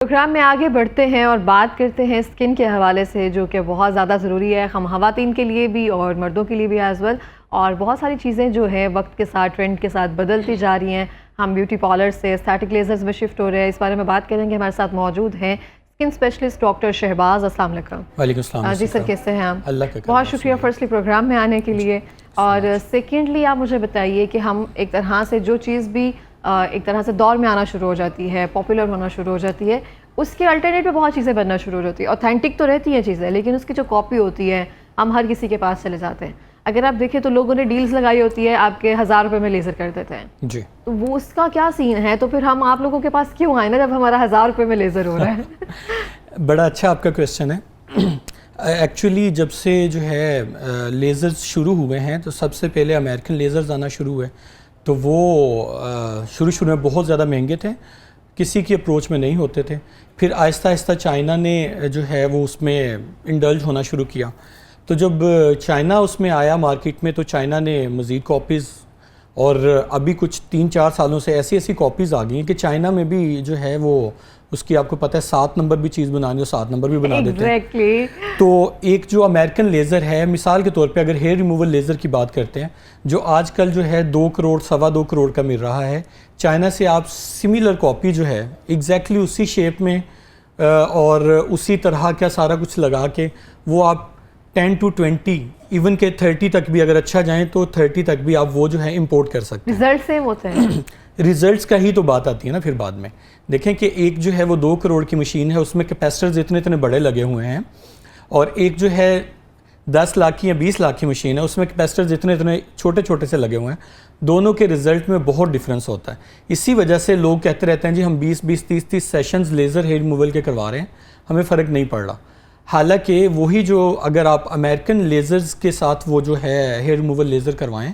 Programme में आगे बढ़ते हैं और बात करते हैं स्किन के हवाले से, जो कि बहुत ज़्यादा ज़रूरी है हम ख़वातीन के लिए भी और मर्दों के लिए भी एज़ वेल। और बहुत सारी चीज़ें जो है वक्त के साथ, ट्रेंड के साथ बदलती जा रही हैं। हम ब्यूटी पार्लर से एस्थेटिक लेजर्स में शिफ्ट हो रहे हैं। इस बारे में बात करेंगे। हमारे साथ मौजूद हैं स्किन स्पेशलिस्ट डॉक्टर शहबाज। अस्सलाम वालेकुम। वालेकुम सलाम। जी सर, कैसे हैं आप? अल्लाह का बहुत शुक्रिया फर्स्टली प्रोग्राम में आने के लिए। और सेकेंडली आप मुझे बताइए कि हम एक तरह से जो चीज़ भी एक तरह से दौर में आना शुरू हो जाती है, पॉपुलर होना शुरू हो जाती है, उसके अल्टरनेट पे बहुत चीज़ें बनना शुरू हो जाती है। ऑथेंटिक तो रहती हैं चीज़ें, लेकिन उसकी जो कॉपी होती है हम हर किसी के पास चले जाते हैं। अगर आप देखें तो लोगों ने डील्स लगाई होती है, आपके 1000 रुपये में लेज़र कर देते हैं जी। तो वो उसका क्या सीन है? तो फिर हम आप लोगों के पास क्यों आए ना, जब हमारा 1000 रुपये में लेज़र हो रहा है। बड़ा अच्छा आपका क्वेश्चन है। एक्चुअली जब से जो है लेज़र्स शुरू हुए हैं तो सबसे पहले अमेरिकन लेज़र्स आना शुरू हुए, तो वो शुरू में बहुत ज़्यादा महंगे थे, किसी की अप्रोच में नहीं होते थे। फिर आहिस्ता आहिस्ता चाइना ने जो है वो उसमें इंडल्ज होना शुरू किया। तो जब चाइना उसमें आया मार्केट में, तो चाइना ने मज़ीद कॉपीज़, और अभी कुछ 3-4 सालों से ऐसी ऐसी कॉपीज़ आ गई हैं कि चाइना में भी जो है वो उसकी, आपको पता है 7 नंबर भी चीज़ बनानी हो 7 नंबर भी बना देते हैं। तो एक जो अमेरिकन लेज़र है, मिसाल के तौर पे अगर हेयर रिमूवल लेज़र की बात करते हैं, जो आजकल जो है 2 करोड़ 2.25 करोड़ का मिल रहा है, चाइना से आप सिमिलर कॉपी जो है एग्जैक्टली उसी शेप में और उसी तरह का सारा कुछ लगा के वो आप 10 to 20 इवन के 30 तक भी अगर अच्छा जाएं तो 30 तक भी आप वो जो है इंपोर्ट कर सकते हैं। रिजल्ट सेम होते हैं। रिजल्ट्स का ही तो बात आती है ना फिर बाद में। देखें कि एक जो है वो 2 करोड़ की मशीन है, उसमें कैपेसिटर्स इतने इतने बड़े लगे हुए हैं, और एक जो है 10 लाख की या 20 लाख की मशीन है, उसमें कैपेसिटर्स इतने इतने छोटे छोटे से लगे हुए हैं। दोनों के रिजल्ट में बहुत डिफरेंस होता है। इसी वजह से लोग कहते रहते हैं जी हम 20-20, 30-30 सेशंस लेज़र हेयर रिमूवल के करवा रहे हैं, हमें फ़र्क नहीं पड़ रहा। हालांकि वही जो अगर आप अमेरिकन लेज़र्स के साथ वो जो है हेयर रिमूवल लेज़र करवाएं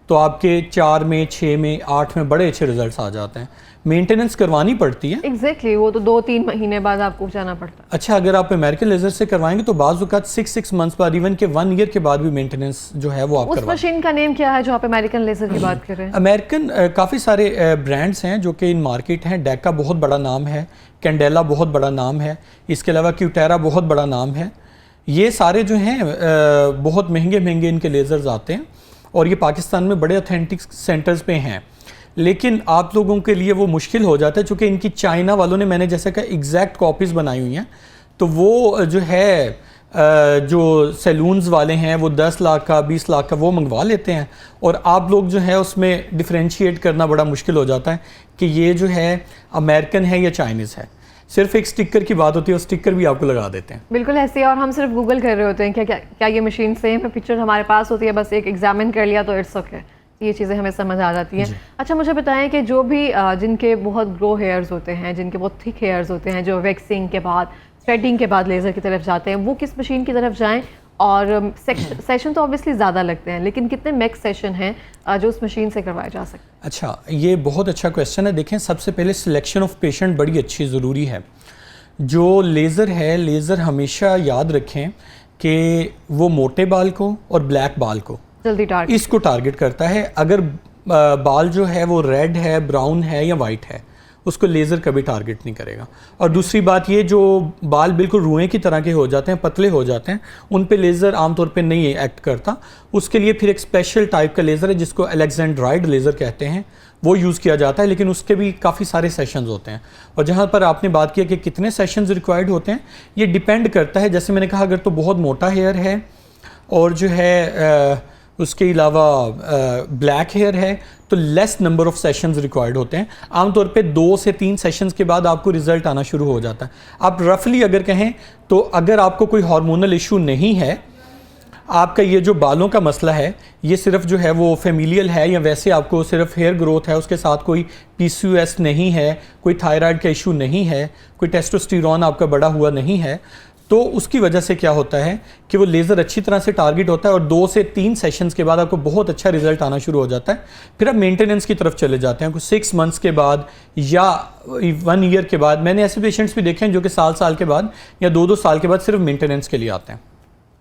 तो आपके 4 में, 6 में, 8 में बड़े अच्छे रिजल्ट्स आ जाते हैं। मेंटेनेंस करवानी पड़ती है। एग्जैक्टली वो तो 2-3 महीने बाद आपको जाना पड़ता है। अच्छा, अगर आप अमेरिकन लेज़र से करवाएंगे तो बाज़ औक़ात 6 मंथ्स बाद, इवन के 1 ईयर के बाद भी मेंटेनेंस जो है वो आप उस मशीन का नेम क्या है जो आप अमेरिकन लेज़र की बात कर रहे हैं? अमेरिकन काफ़ी सारे ब्रांड्स हैं जो कि इन मार्केट हैं। डेका बहुत बड़ा नाम है, कैंडेला बहुत बड़ा नाम है, इसके अलावा क्यूटेरा बहुत बड़ा नाम है। ये सारे जो हैं बहुत महंगे महंगे इनके लेज़र्स आते हैं और ये पाकिस्तान में बड़े ऑथेंटिक सेंटर्स पे हैं। लेकिन आप लोगों के लिए वो मुश्किल हो जाता है, चूँकि इनकी चाइना वालों ने, मैंने जैसे कहा, एग्जैक्ट कॉपीज़ बनाई हुई हैं। तो वो जो है जो सैलून्स वाले हैं वो 10 लाख का, 20 लाख का वो मंगवा लेते हैं, और आप लोग जो है उसमें डिफ्रेंशिएट करना बड़ा मुश्किल हो जाता है कि ये जो है अमेरिकन है या चाइनीज़ है। सिर्फ एक स्टिकर की बात होती है, और स्टिकर भी आपको लगा देते हैं। बिल्कुल ऐसे ही। और हम सिर्फ गूगल कर रहे होते हैं क्या ये मशीन सेम है, पिक्चर हमारे पास होती है, बस एक एग्जामिन कर लिया तो इट्स ओके। ये चीज़ें हमें समझ आ जाती हैं। अच्छा, मुझे बताएं कि जो भी जिनके बहुत ग्रो हेयर्स होते हैं, जिनके बहुत थिक हेयर्स होते हैं, जो वैक्सिंग के बाद, थ्रेडिंग के बाद लेज़र की तरफ जाते हैं, वो किस मशीन की तरफ जाएं? और सेशन तो ऑब्वियसली ज़्यादा लगते हैं, लेकिन कितने मैक्स सेशन हैं जो उस मशीन से करवाए जा सकते हैं? अच्छा, ये बहुत अच्छा क्वेश्चन है। देखें, सबसे पहले सिलेक्शन ऑफ पेशेंट बड़ी अच्छी ज़रूरी है। जो लेज़र है, लेज़र हमेशा याद रखें कि वो मोटे बाल को और ब्लैक बाल को जल्दी टारगेट, इसको टारगेट करता है। अगर बाल जो है वो रेड है, ब्राउन है या वाइट है, उसको लेज़र कभी टारगेट नहीं करेगा। और दूसरी बात ये, जो बाल बिल्कुल रुएं की तरह के हो जाते हैं, पतले हो जाते हैं, उन पे लेज़र आमतौर पे नहीं एक्ट करता। उसके लिए फिर एक स्पेशल टाइप का लेज़र है जिसको अलेक्जेंड्राइड लेज़र कहते हैं, वो यूज़ किया जाता है, लेकिन उसके भी काफ़ी सारे सेशंस होते हैं। और जहाँ पर आपने बात किया कि कितने सेशंस रिक्वायर्ड होते हैं, ये डिपेंड करता है। जैसे मैंने कहा, अगर तो बहुत मोटा हेयर है और जो है उसके अलावा ब्लैक हेयर है तो less number of sessions required होते हैं। आमतौर पे 2 से 3 सेशंस के बाद आपको रिज़ल्ट आना शुरू हो जाता है। आप रफली अगर कहें तो अगर आपको कोई हार्मोनल इशू नहीं है, आपका ये जो बालों का मसला है ये सिर्फ जो है वो फेमिलियल है, या वैसे आपको सिर्फ हेयर ग्रोथ है, उसके साथ कोई PCOS नहीं है, कोई थायराइड का इशू नहीं है, कोई टेस्टोस्टेरोन आपका बढ़ा हुआ नहीं है, तो उसकी वजह से क्या होता है कि वो लेज़र अच्छी तरह से टारगेट होता है और 2 से 3 सेशंस के बाद आपको बहुत अच्छा रिजल्ट आना शुरू हो जाता है। फिर आप मेंटेनेंस की तरफ चले जाते हैं कुछ 6 मंथ्स के बाद या 1 ईयर के बाद। मैंने ऐसे पेशेंट्स भी देखे हैं जो कि साल के बाद या 2-2 साल के बाद सिर्फ मेंटेनेंस के लिए आते हैं।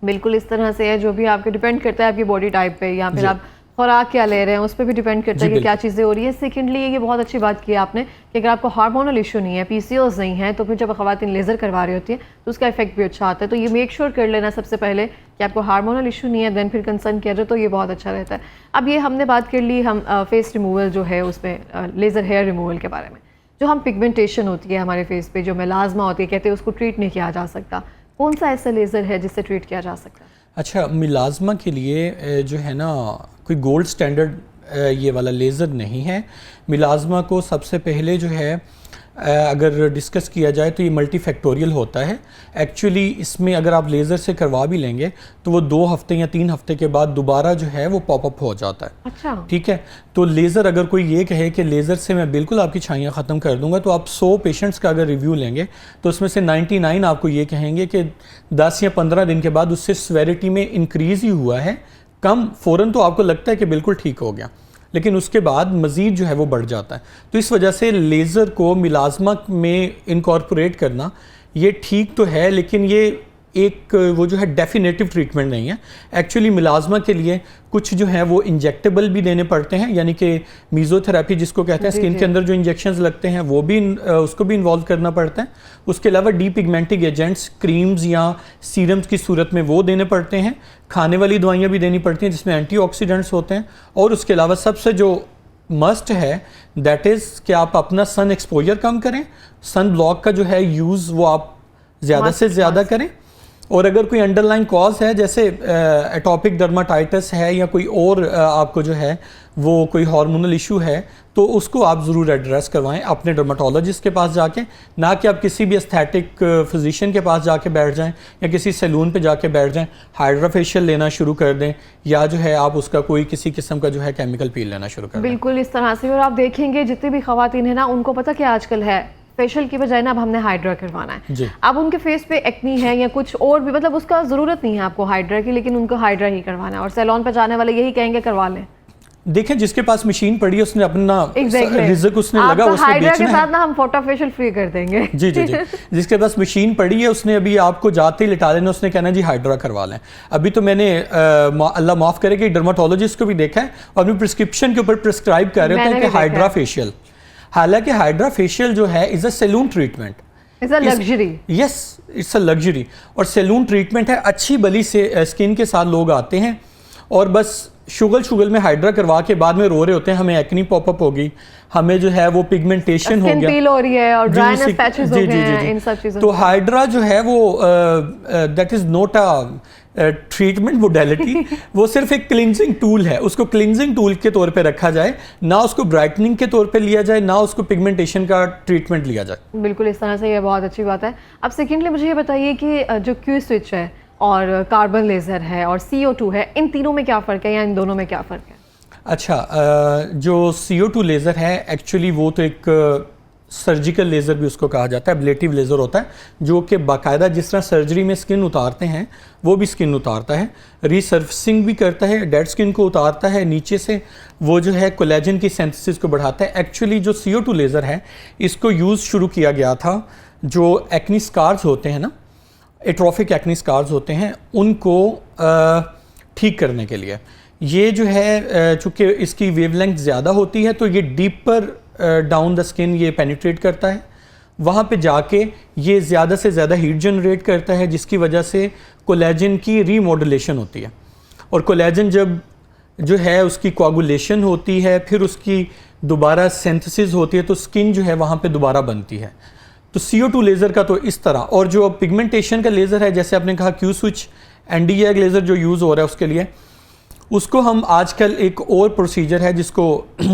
बिल्कुल इस तरह से है, जो भी आपके डिपेंड करता है आपकी बॉडी टाइप पे, या फिर आप खुराक क्या ले रहे हैं उस पर भी डिपेंड करता है कि क्या चीज़ें हो रही है। सेकेंडली ये बहुत अच्छी बात की आपने कि अगर आपको हार्मोनल इशू नहीं है, पीसीओएस नहीं है, तो फिर जब ख़वातीन लेज़र करवा रही होती है तो उसका इफेक्ट भी अच्छा आता है। तो ये मेक श्योर कर लेना सबसे पहले कि आपको हार्मोनल इशू नहीं है, देन फिर कंसर्न किया जाए तो ये बहुत अच्छा रहता है। अब ये हमने बात कर ली हम फेस रिमूवल जो है उसमें लेज़र हेयर रिमूवल के बारे में। जो हम पिगमेंटेशन होती है हमारे फेस पे, जो मेलाज़मा होती है, कहते हैं उसको ट्रीट नहीं किया जा सकता, कौन सा ऐसा लेज़र है जिससे ट्रीट किया जा सकता है? अच्छा, मिलाज़मा के लिए जो है ना कोई गोल्ड स्टैंडर्ड ये वाला लेज़र नहीं है। मिलाज़मा को सबसे पहले जो है अगर डिस्कस किया जाए तो ये मल्टीफैक्टोरियल होता है। एक्चुअली इसमें अगर आप लेज़र से करवा भी लेंगे तो वो 2 हफ्ते या 3 हफ्ते के बाद दोबारा जो है वो पॉपअप हो जाता है। अच्छा, ठीक है। तो लेज़र अगर कोई ये कहे कि लेज़र से मैं बिल्कुल आपकी छाइयाँ ख़त्म कर दूंगा, तो आप 100 पेशेंट्स का अगर रिव्यू लेंगे तो उसमें से 99 आपको ये कहेंगे कि 10 या 15 दिन के बाद उससे स्वेरिटी में इंक्रीज़ ही हुआ है, कम। फ़ौरन तो आपको लगता है कि बिल्कुल ठीक हो गया, लेकिन उसके बाद मज़ीद जो है वो बढ़ जाता है। तो इस वजह से लेज़र को मिलाज़मा में इनकॉर्पोरेट करना ये ठीक तो है, लेकिन ये एक वो जो है डेफिनेटिव ट्रीटमेंट नहीं है। एक्चुअली मिलाज़मा के लिए कुछ जो है वो इंजेक्टेबल भी देने पड़ते हैं, यानी कि मीज़ोथेरेपी जिसको कहते हैं, स्किन के अंदर जो इंजेक्शंस लगते हैं वो भी उसको भी इन्वॉल्व करना पड़ता है। उसके अलावा डीपिगमेंटिंग एजेंट्स, क्रीम्स या सीरम्स की सूरत में वो देने पड़ते हैं। खाने वाली दवाइयाँ भी देनी पड़ती हैं जिसमें एंटीऑक्सीडेंट्स होते हैं। और उसके अलावा सबसे जो मस्ट है दैट इज़ कि आप अपना सन एक्सपोजर कम करें, सन ब्लॉक का जो है यूज़ वो आप ज़्यादा से ज़्यादा करें। और अगर कोई अंडरलाइन कॉज है जैसे एटॉपिक डर्माटाइटिस है या कोई और आपको जो है वो कोई हार्मोनल इशू है, तो उसको आप ज़रूर एड्रेस करवाएं अपने डर्माटोलॉजिस्ट के पास जाके, ना कि आप किसी भी एस्थेटिक फिजिशियन के पास जाके बैठ जाएं या किसी सैलून पे जाके बैठ जाएं, हाइड्रा फेशियल लेना शुरू कर दें या जो है आप उसका कोई किसी किस्म का जो है केमिकल पील लेना शुरू कर दें। बिल्कुल इस तरह से। और आप देखेंगे जितनी भी ख़वातीन है ना, उनको पता क्या आजकल है, फेशियल की बजाय ना अब हमने हाइड्रा करवाना है। अब उनके फेस पे एक्नी है या कुछ और भी, मतलब उसका ज़रूरत नहीं है आपको हाइड्रा की, लेकिन उनको हाइड्रा ही करवाना है। और सैलून पे जाने वाले यही कहेंगे करवा लें। देखें, जिसके पास मशीन पड़ी है उसने अपना रिज़्क उसने लगा, उसने बेचना के साथ ना हम फोटो फेशियल फ्री कर देंगे। जी जी जी। जिसके पास मशीन पड़ी है उसने अभी आपको जाते ही लिटा लेना, उसने कहना जी हाइड्रा करवा लें। अभी तो मैंने अल्लाह माफ़ करे कि डर्माटोलॉजिस्ट को भी देखा है और अपनी प्रिस्क्रिप्शन के ऊपर प्रिस्क्राइब कर रहे होते हैं कि हाइड्रा फेशियल। हालांकि हाइड्रा फेशियल जो है is a salon treatment, it's a luxury. Yes, it's a luxury और सैलून ट्रीटमेंट है। अच्छी भली से स्किन के साथ लोग आते हैं और बस शुगल में हाइड्रा करवा के बाद में रो रहे होते हैं हमें एक्नी पॉपअप होगी, हमें जो है वो पिगमेंटेशन हो गया, पील हो रही है और ड्राइनेस पैचेस हो गए हैं, इन सब चीज़ों। तो हाइड्रा जो है वो that is not a treatment modality, वो सिर्फ एक क्लिनजिंग टूल है। उसको क्लिनजिंग टूल के तौर पे रखा जाए, ना उसको ब्राइटनिंग के तौर पे लिया जाए, ना उसको पिगमेंटेशन का ट्रीटमेंट लिया जाए। बिल्कुल इस तरह से, ये बहुत अच्छी बात है। अब सेकेंडली मुझे ये बताइए कि जो क्यू स्विच है और कार्बन लेज़र है और CO2 है, इन तीनों में क्या फ़र्क है या इन दोनों में क्या फ़र्क है? अच्छा, जो CO2 लेज़र है एक्चुअली वो तो एक सर्जिकल लेज़र भी उसको कहा जाता है, एब्लेटिव लेज़र होता है, जो कि बाकायदा जिस तरह सर्जरी में स्किन उतारते हैं वो भी स्किन उतारता है, रीसर्फिसिंग भी करता है, डेड स्किन को उतारता है नीचे से, वो जो है कोलेजन की सिंथेसिस को बढ़ाता है। एक्चुअली जो CO2 लेज़र है इसको यूज़ शुरू किया गया था जो एक्नी स्कार्स होते हैं ना, एट्रोफिक एक्नी स्कार्स होते हैं, उनको ठीक करने के लिए। ये जो है चूँकि इसकी वेवलेंथ ज़्यादा होती है तो ये डीपर डाउन द स्किन ये पेनिट्रेट करता है, वहाँ पे जाके ये ज़्यादा से ज़्यादा हीट जनरेट करता है, जिसकी वजह से कोलेजन की रीमॉड्यूलेशन होती है। और कोलेजन जब जो है उसकी कोआगुलेशन होती है, फिर उसकी दोबारा सिंथेसिस होती है, तो स्किन जो है वहाँ पे दोबारा बनती है। तो CO2 लेज़र का तो इस तरह, और जो पिगमेंटेशन का लेज़र है जैसे आपने कहा क्यू स्विच Nd:YAG लेज़र जो यूज़ हो रहा है उसके लिए, उसको हम आजकल एक और प्रोसीजर है जिसको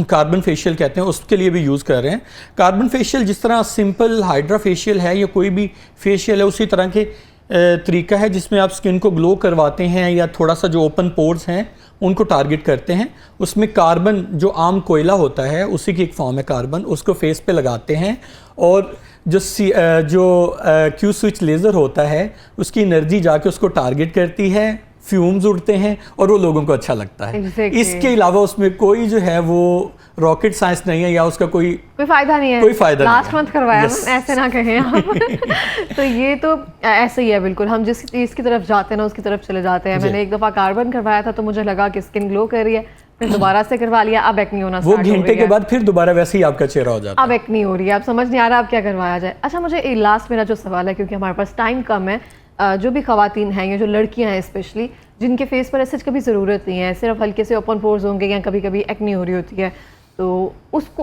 कार्बन फेशियल कहते हैं, उसके लिए भी यूज़ कर रहे हैं। कार्बन फेशियल जिस तरह सिंपल हाइड्रा फेशियल है या कोई भी फेशियल है, उसी तरह के तरीका है जिसमें आप स्किन को ग्लो करवाते हैं या थोड़ा सा जो ओपन पोर्स हैं उनको टारगेट करते हैं। उसमें कार्बन जो आम कोयला होता है उसी की एक फॉर्म है कार्बन, उसको फेस पे लगाते हैं और जो क्यू स्विच लेज़र होता है उसकी एनर्जी जाके उसको टारगेट करती है, फ्यूम्स उड़ते हैं और वो लोगों को अच्छा लगता है। इसके अलावा उसमें कोई जो है वो रॉकेट साइंस नहीं है या उसका कोई फ़ायदा नहीं है, कोई फ़ायदा नहीं है। लास्ट मंथ करवाया ऐसे ना कहें आप। तो ये तो ऐसे ही है बिल्कुल, हम जिस चीज़ की तरफ जाते हैं ना उसकी तरफ चले जाते हैं। मैंने एक दफ़ा कार्बन करवाया था तो मुझे लगा कि स्किन ग्लो कर रही है, फिर दोबारा से करवा लिया, अब एक्नी होना वो स्टार्ट हो घंटे गई के है, बाद फिर दोबारा वैसे ही आपका चेहरा हो जाता है। अब एक्नी हो रही है, अब समझ नहीं आ रहा अब क्या करवाया जाए। अच्छा मुझे लास्ट मेरा जो सवाल है, क्योंकि हमारे पास टाइम कम है, जो भी खवातीन हैं या जो लड़कियां हैं स्पेशली, जिनके फेस पर ऐसे कभी ज़रूरत नहीं है, सिर्फ हल्के से ओपन पोर्स होंगे या कभी कभी एक्नी हो रही होती है, तो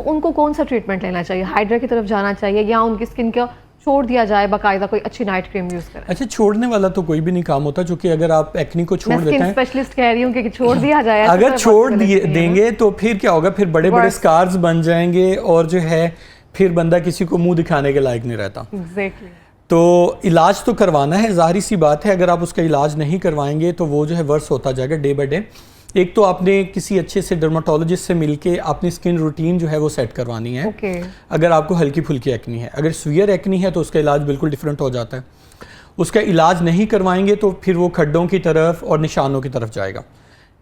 उनको कौन सा ट्रीटमेंट लेना चाहिए? हाइड्रा की तरफ जाना चाहिए या उनकी स्किन को छोड़ दिया जाए, बाकायदा कोई अच्छी नाइट क्रीम यूज़ करें? अच्छा, छोड़ने वाला तो कोई भी नहीं काम होता, क्योंकि अगर आप एक्नी को छोड़ देते हैं, स्पेशलिस्ट कह रही हूँ कि छोड़ दिया जाए, ऐसा अगर तो छोड़ possibility नहीं है देंगे तो फिर क्या होगा, फिर बड़े बड़े Worse. स्कार्स बन जाएंगे और जो है फिर बंदा किसी को मुंह दिखाने के लायक नहीं रहता। ना? Exactly. तो इलाज तो करवाना है, जाहिर सी बात है। अगर आप उसका इलाज नहीं करवाएंगे तो वो जो है वर्स होता जाएगा डे बाय डे। एक तो आपने किसी अच्छे से डर्माटोलॉजिस्ट से मिलके अपनी स्किन रूटीन जो है वो सेट करवानी है। Okay. अगर आपको हल्की फुल्की एक्नी है, अगर सीवियर एक्नी है तो उसका इलाज बिल्कुल डिफरेंट हो जाता है। उसका इलाज नहीं करवाएंगे तो फिर वो खड्डों की तरफ और निशानों की तरफ जाएगा।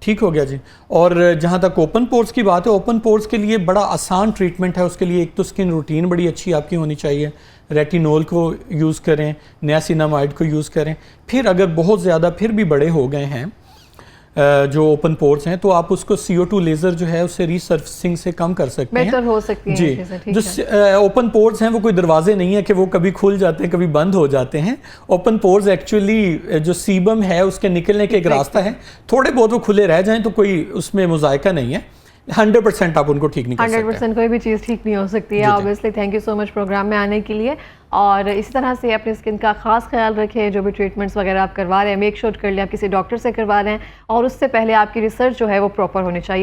ठीक हो गया जी। और जहाँ तक ओपन पोर्स की बात है, ओपन पोर्स के लिए बड़ा आसान ट्रीटमेंट है। उसके लिए एक तो स्किन रूटीन बड़ी अच्छी आपकी होनी चाहिए, रेटिनोल को यूज़ करें, नियासिनामाइड को यूज़ करें। फिर अगर बहुत ज़्यादा फिर भी बड़े हो गए हैं जो ओपन पोर्स हैं, तो आप उसको CO2 लेज़र जो है उससे रीसर्फिंग से कम कर सकते हैं। बेहतर हो सकती है जी। ये चीज़ें, ठीक जो है। ओपन पोर्स हैं वो कोई दरवाजे नहीं है कि वो कभी खुल जाते हैं कभी बंद हो जाते हैं। ओपन पोर्स एक्चुअली जो सीबम है उसके निकलने का एक रास्ता है। थोड़े बहुत वो खुले रह जाएं तो कोई उसमें मुजायका नहीं है। 100% आप उनको ठीक नहीं कर सकते। 100% कोई भी चीज़ ठीक नहीं हो सकती है। Obviously thank you so much programme में आने के लिए, और इसी तरह से अपनी स्किन का खास ख्याल रखें। जो भी ट्रीटमेंट्स वगैरह आप करवा रहे हैं, मेक श्योर कर लें आप किसी डॉक्टर से करवा रहे हैं, और उससे पहले आपकी रिसर्च जो है वो प्रॉपर होनी चाहिए।